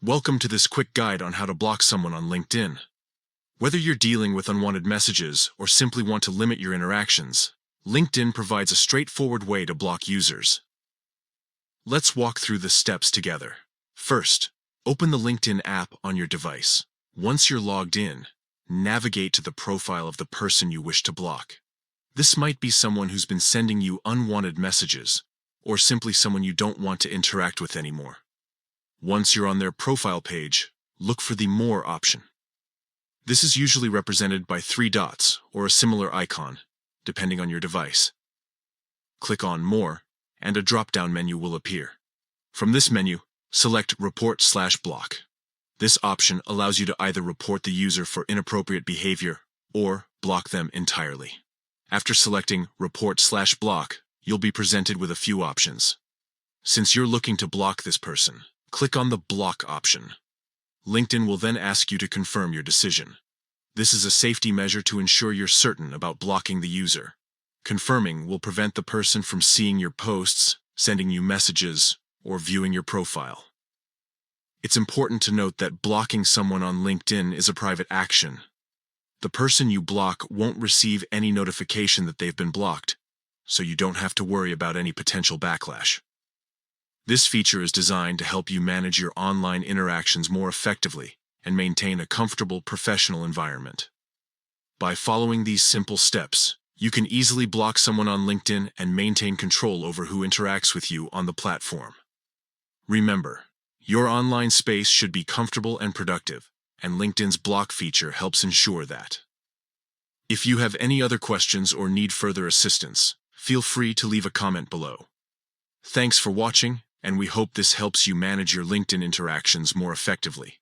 Welcome to this quick guide on how to block someone on LinkedIn. Whether you're dealing with unwanted messages or simply want to limit your interactions, LinkedIn provides a straightforward way to block users. Let's walk through the steps together. First, open the LinkedIn app on your device. Once you're logged in, navigate to the profile of the person you wish to block. This might be someone who's been sending you unwanted messages, or simply someone you don't want to interact with anymore. Once you're on their profile page, look for the More option. This is usually represented by 3 dots or a similar icon, depending on your device. Click on More, and a drop-down menu will appear. From this menu, select Report/Block. This option allows you to either report the user for inappropriate behavior or block them entirely. After selecting Report/Block, you'll be presented with a few options. Since you're looking to block this person, click on the Block option. LinkedIn will then ask you to confirm your decision. This is a safety measure to ensure you're certain about blocking the user. Confirming will prevent the person from seeing your posts, sending you messages, or viewing your profile. It's important to note that blocking someone on LinkedIn is a private action. The person you block won't receive any notification that they've been blocked, so you don't have to worry about any potential backlash. This feature is designed to help you manage your online interactions more effectively and maintain a comfortable professional environment. By following these simple steps, you can easily block someone on LinkedIn and maintain control over who interacts with you on the platform. Remember, your online space should be comfortable and productive, and LinkedIn's block feature helps ensure that. If you have any other questions or need further assistance, feel free to leave a comment below. Thanks for watching, and we hope this helps you manage your LinkedIn interactions more effectively.